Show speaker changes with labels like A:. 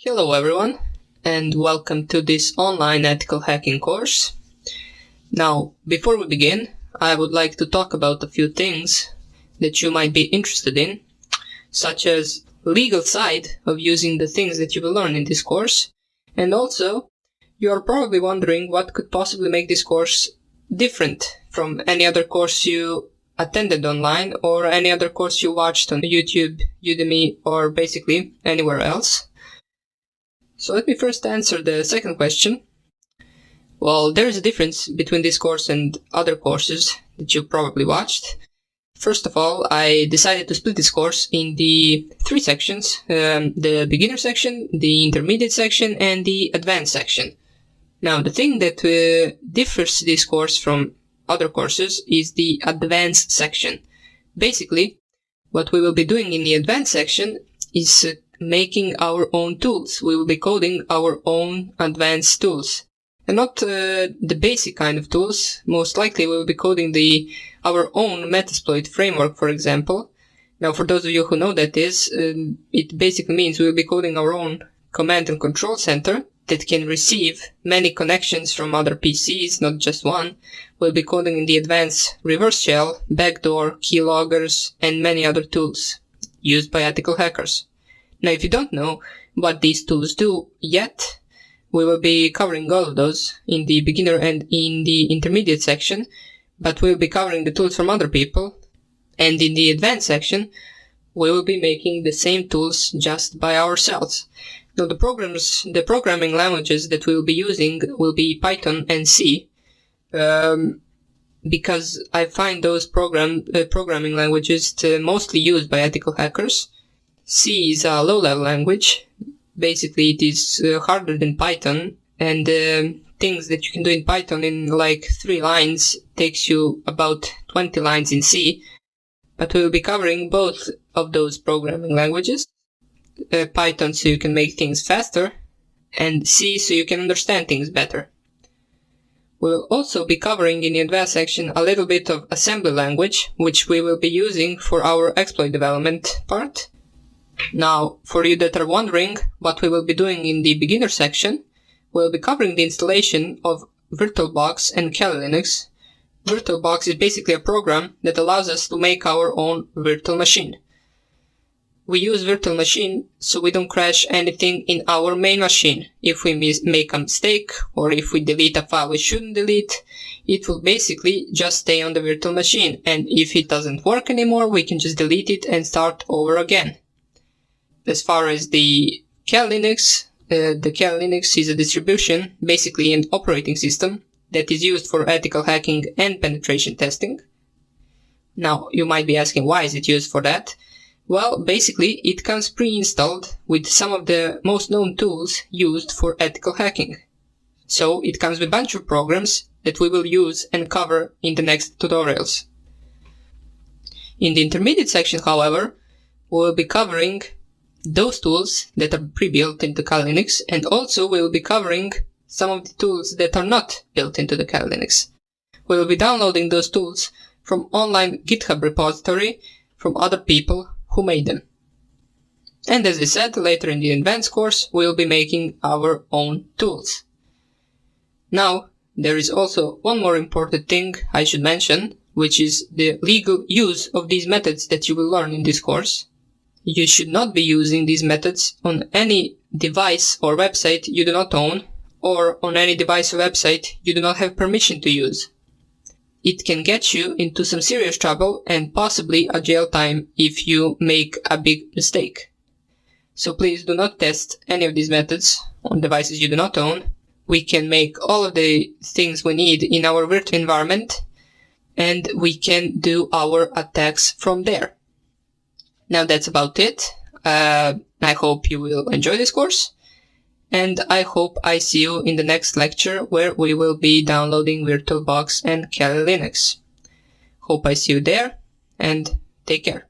A: Hello everyone, and welcome to this online ethical hacking course. Now, before we begin, I would like to talk about a few things that you might be interested in, such as legal side of using the things that you will learn in this course, and also you are probably wondering what could possibly make this course different from any other course you attended online or any other course you watched on YouTube, Udemy, or basically anywhere else. So let me first answer the second question. Well, there is a difference between this course and other courses that you probably watched. First of all, I decided to split this course in the three sections, the beginner section, the intermediate section, and the advanced section. Now, the thing that differs this course from other courses is the advanced section. Basically, what we will be doing in the advanced section is making our own tools. We will be coding our own advanced tools. And not the basic kind of tools. Most likely we will be coding our own Metasploit framework, for example. Now, for those of you who know that is, it basically means we will be coding our own command and control center that can receive many connections from other PCs, not just one. We'll be coding in the advanced reverse shell, backdoor, keyloggers, and many other tools used by ethical hackers. Now, if you don't know what these tools do yet, we will be covering all of those in the beginner and in the intermediate section, but we'll be covering the tools from other people. And in the advanced section, we will be making the same tools just by ourselves. Now, the programming languages that we will be using will be Python and C, because I find those programming languages mostly used by ethical hackers. C is a low-level language. Basically, it is harder than Python, and things that you can do in Python in like 3 lines takes you about 20 lines in C. But we will be covering both of those programming languages. Python so you can make things faster, and C so you can understand things better. We will also be covering in the advanced section a little bit of assembly language, which we will be using for our exploit development part. Now, for you that are wondering what we will be doing in the beginner section, we'll be covering the installation of VirtualBox and Kali Linux. VirtualBox is basically a program that allows us to make our own virtual machine. We use virtual machine so we don't crash anything in our main machine. If we make a mistake or if we delete a file we shouldn't delete, it will basically just stay on the virtual machine, and if it doesn't work anymore, we can just delete it and start over again. As far as the Kali Linux, is a distribution, basically an operating system, that is used for ethical hacking and penetration testing. Now, you might be asking, why is it used for that? Well, basically, it comes pre-installed with some of the most known tools used for ethical hacking. So, it comes with a bunch of programs that we will use and cover in the next tutorials. In the intermediate section, however, we will be covering those tools that are pre-built into Kali Linux, and also we will be covering some of the tools that are not built into the Kali Linux. We will be downloading those tools from online GitHub repository from other people who made them. And as I said, later in the advanced course, we will be making our own tools. Now, there is also one more important thing I should mention, which is the legal use of these methods that you will learn in this course. You should not be using these methods on any device or website you do not own, or on any device or website you do not have permission to use. It can get you into some serious trouble and possibly a jail time if you make a big mistake. So please do not test any of these methods on devices you do not own. We can make all of the things we need in our virtual environment, and we can do our attacks from there. Now that's about it. I hope you will enjoy this course, and I hope I see you in the next lecture where we will be downloading VirtualBox and Kali Linux. Hope I see you there, and take care.